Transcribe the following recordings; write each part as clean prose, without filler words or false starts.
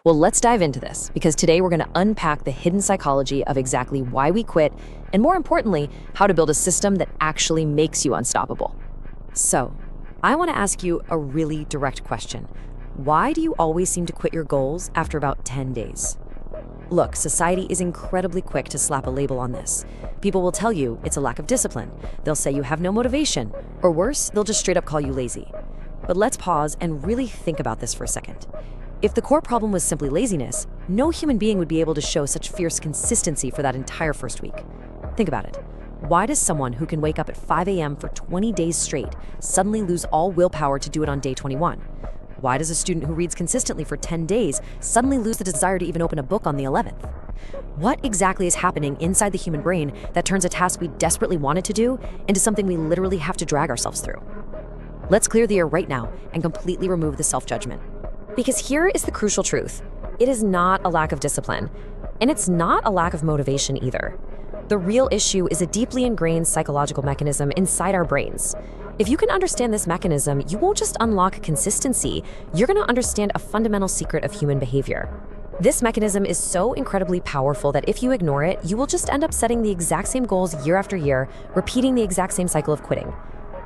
Well, let's dive into this because today we're going to unpack the hidden psychology of exactly why we quit and, more importantly, how to build a system that actually makes you unstoppable. So, I want to ask you a really direct question. Why do you always seem to quit your goals after about 10 days? Look, society is incredibly quick to slap a label on this. People will tell you it's a lack of discipline. They'll say you have no motivation, or worse, they'll just straight up call you lazy. But let's pause and really think about this for a second. If the core problem was simply laziness, no human being would be able to show such fierce consistency for that entire first week. Think about it. Why does someone who can wake up at 5 a.m. for 20 days straight suddenly lose all willpower to do it on day 21? Why does a student who reads consistently for 10 days suddenly lose the desire to even open a book on the 11th? What exactly is happening inside the human brain that turns a task we desperately wanted to do into something we literally have to drag ourselves through? Let's clear the air right now and completely remove the self-judgment. Because here is the crucial truth. It is not a lack of discipline, and it's not a lack of motivation either. The real issue is a deeply ingrained psychological mechanism inside our brains. If you can understand this mechanism, you won't just unlock consistency, you're going to understand a fundamental secret of human behavior. This mechanism is so incredibly powerful that if you ignore it, you will just end up setting the exact same goals year after year, repeating the exact same cycle of quitting.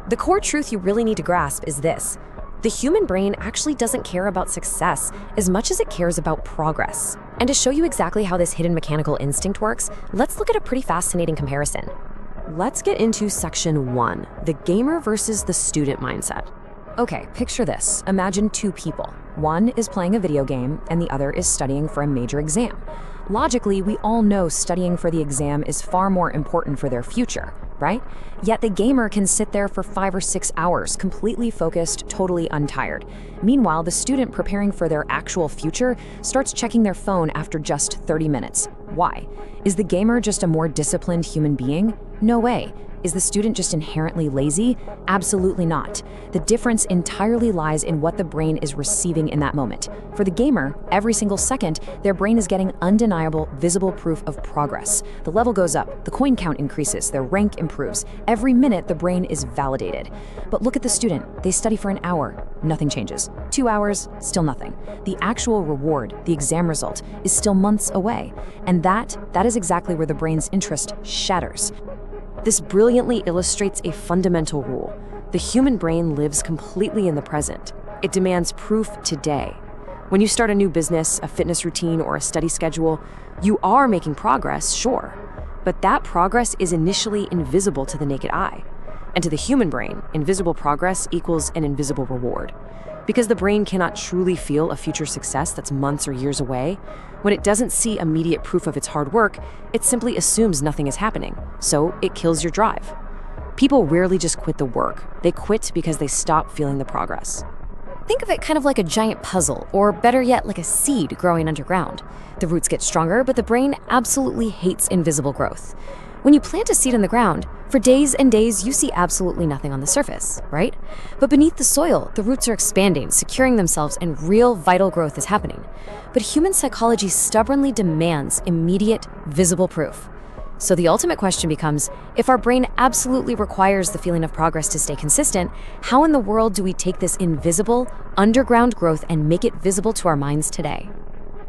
The core truth you really need to grasp is this. The human brain actually doesn't care about success as much as it cares about progress. And to show you exactly how this hidden mechanical instinct works, let's look at a pretty fascinating comparison. Let's get into section 1, the gamer versus the student mindset. Okay, picture this. Imagine two people. One is playing a video game and the other is studying for a major exam. Logically, we all know studying for the exam is far more important for their future, right? Yet the gamer can sit there for 5 or 6 hours, completely focused, totally untired. Meanwhile, the student preparing for their actual future starts checking their phone after just 30 minutes. Why? Is the gamer just a more disciplined human being? No way. Is the student just inherently lazy? Absolutely not. The difference entirely lies in what the brain is receiving in that moment. For the gamer, every single second, their brain is getting undeniable, visible proof of progress. The level goes up, the coin count increases, their rank improves. Every minute, the brain is validated. But look at the student. They study for an hour. Nothing changes. 2 hours, still nothing. The actual reward, the exam result, is still months away. And that is exactly where the brain's interest shatters. This brilliantly illustrates a fundamental rule. The human brain lives completely in the present. It demands proof today. When you start a new business, a fitness routine, or a study schedule, you are making progress, sure, but that progress is initially invisible to the naked eye. And to the human brain, invisible progress equals an invisible reward. Because the brain cannot truly feel a future success that's months or years away, when it doesn't see immediate proof of its hard work, it simply assumes nothing is happening, so it kills your drive. People rarely just quit the work. They quit because they stop feeling the progress. Think of it kind of like a giant puzzle, or better yet, like a seed growing underground. The roots get stronger, but the brain absolutely hates invisible growth. When you plant a seed in the ground, for days and days you see absolutely nothing on the surface, right? But beneath the soil, the roots are expanding, securing themselves, and real vital growth is happening. But human psychology stubbornly demands immediate, visible proof. So the ultimate question becomes, if our brain absolutely requires the feeling of progress to stay consistent, how in the world do we take this invisible, underground growth and make it visible to our minds today?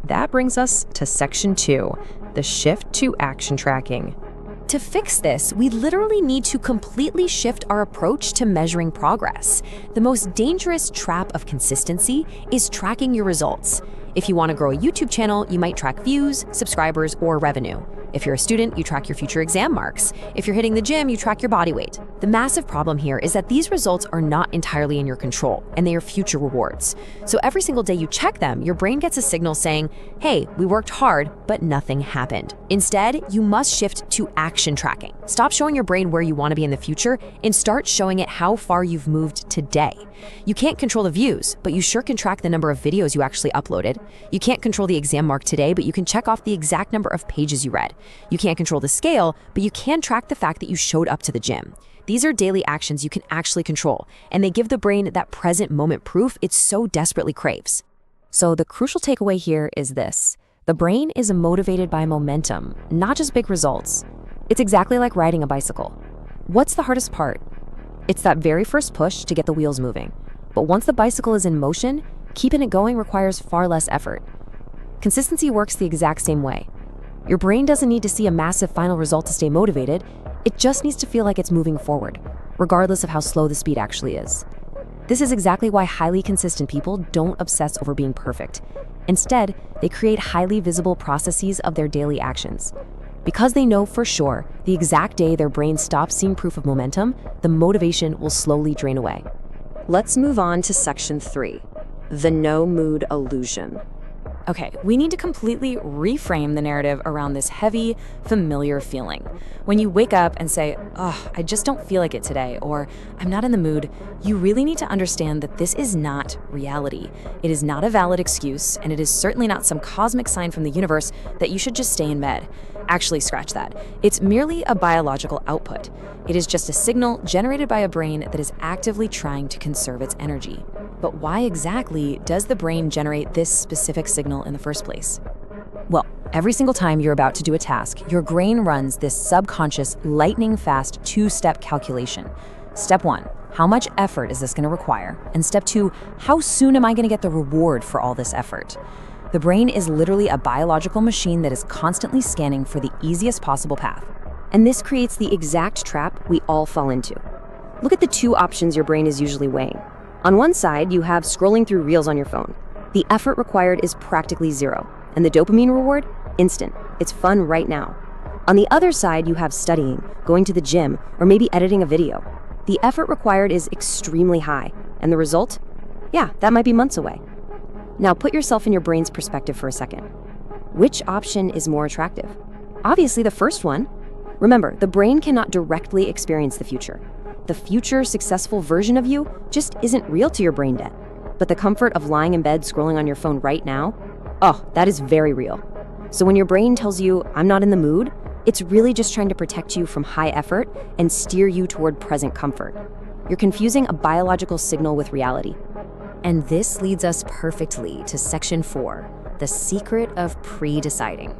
That brings us to section 2, the shift to action tracking. To fix this, we literally need to completely shift our approach to measuring progress. The most dangerous trap of consistency is tracking your results. If you want to grow a YouTube channel, you might track views, subscribers, or revenue. If you're a student, you track your future exam marks. If you're hitting the gym, you track your body weight. The massive problem here is that these results are not entirely in your control, and they are future rewards. So every single day you check them, your brain gets a signal saying, hey, we worked hard, but nothing happened. Instead, you must shift to action tracking. Stop showing your brain where you want to be in the future and start showing it how far you've moved today. You can't control the views, but you sure can track the number of videos you actually uploaded. You can't control the exam mark today, but you can check off the exact number of pages you read. You can't control the scale, but you can track the fact that you showed up to the gym. These are daily actions you can actually control, and they give the brain that present moment proof it so desperately craves. So the crucial takeaway here is this. The brain is motivated by momentum, not just big results. It's exactly like riding a bicycle. What's the hardest part? It's that very first push to get the wheels moving. But once the bicycle is in motion, keeping it going requires far less effort. Consistency works the exact same way. Your brain doesn't need to see a massive final result to stay motivated. It just needs to feel like it's moving forward, regardless of how slow the speed actually is. This is exactly why highly consistent people don't obsess over being perfect. Instead, they create highly visible processes of their daily actions. Because they know for sure the exact day their brain stops seeing proof of momentum, the motivation will slowly drain away. Let's move on to section 3, the no mood illusion. Okay, we need to completely reframe the narrative around this heavy, familiar feeling. When you wake up and say, "Oh, I just don't feel like it today," or "I'm not in the mood," you really need to understand that this is not reality. It is not a valid excuse, and it is certainly not some cosmic sign from the universe that you should just stay in bed. Actually, scratch that. It's merely a biological output. It is just a signal generated by a brain that is actively trying to conserve its energy. But why exactly does the brain generate this specific signal in the first place? Well, every single time you're about to do a task, your brain runs this subconscious, lightning-fast two-step calculation. Step 1, how much effort is this going to require? And step 2, how soon am I going to get the reward for all this effort? The brain is literally a biological machine that is constantly scanning for the easiest possible path. And this creates the exact trap we all fall into. Look at the two options your brain is usually weighing. On one side, you have scrolling through reels on your phone. The effort required is practically zero, and the dopamine reward? Instant. It's fun right now. On the other side, you have studying, going to the gym, or maybe editing a video. The effort required is extremely high, and the result? Yeah, that might be months away. Now put yourself in your brain's perspective for a second. Which option is more attractive? Obviously the first one. Remember, the brain cannot directly experience the future. The future successful version of you just isn't real to your brain yet. But the comfort of lying in bed scrolling on your phone right now, oh, that is very real. So when your brain tells you, "I'm not in the mood," it's really just trying to protect you from high effort and steer you toward present comfort. You're confusing a biological signal with reality. And this leads us perfectly to section 4, the secret of pre-deciding.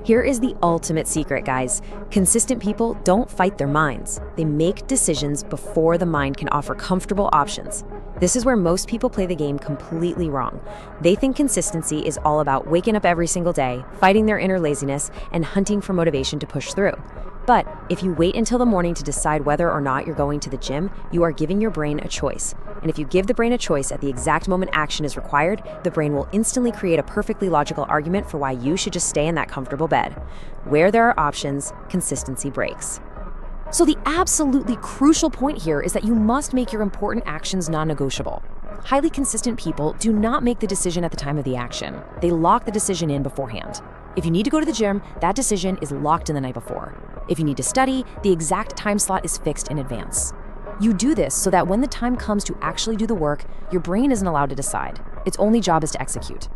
Here is the ultimate secret, guys. Consistent people don't fight their minds. They make decisions before the mind can offer comfortable options. This is where most people play the game completely wrong. They think consistency is all about waking up every single day, fighting their inner laziness, and hunting for motivation to push through. But if you wait until the morning to decide whether or not you're going to the gym, you are giving your brain a choice. And if you give the brain a choice at the exact moment action is required, the brain will instantly create a perfectly logical argument for why you should just stay in that comfortable bed. Where there are options, consistency breaks. So the absolutely crucial point here is that you must make your important actions non-negotiable. Highly consistent people do not make the decision at the time of the action. They lock the decision in beforehand. If you need to go to the gym, that decision is locked in the night before. If you need to study, the exact time slot is fixed in advance. You do this so that when the time comes to actually do the work, your brain isn't allowed to decide. Its only job is to execute.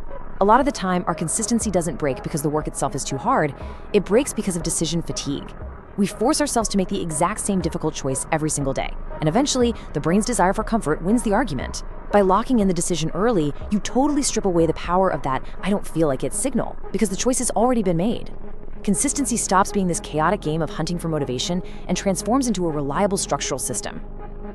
A lot of the time, our consistency doesn't break because the work itself is too hard. It breaks because of decision fatigue. We force ourselves to make the exact same difficult choice every single day. And eventually, the brain's desire for comfort wins the argument. By locking in the decision early, you totally strip away the power of that "I don't feel like it" signal, because the choice has already been made. Consistency stops being this chaotic game of hunting for motivation and transforms into a reliable structural system.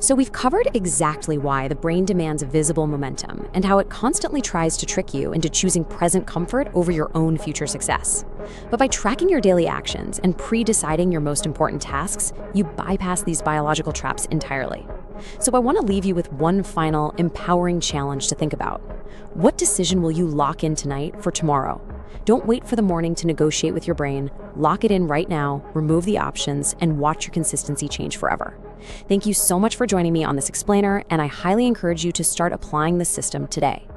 So we've covered exactly why the brain demands visible momentum and how it constantly tries to trick you into choosing present comfort over your own future success. But by tracking your daily actions and pre-deciding your most important tasks, you bypass these biological traps entirely. So I want to leave you with one final empowering challenge to think about. What decision will you lock in tonight for tomorrow? Don't wait for the morning to negotiate with your brain. Lock it in right now, remove the options, and watch your consistency change forever. Thank you so much for joining me on this explainer, and I highly encourage you to start applying this system today.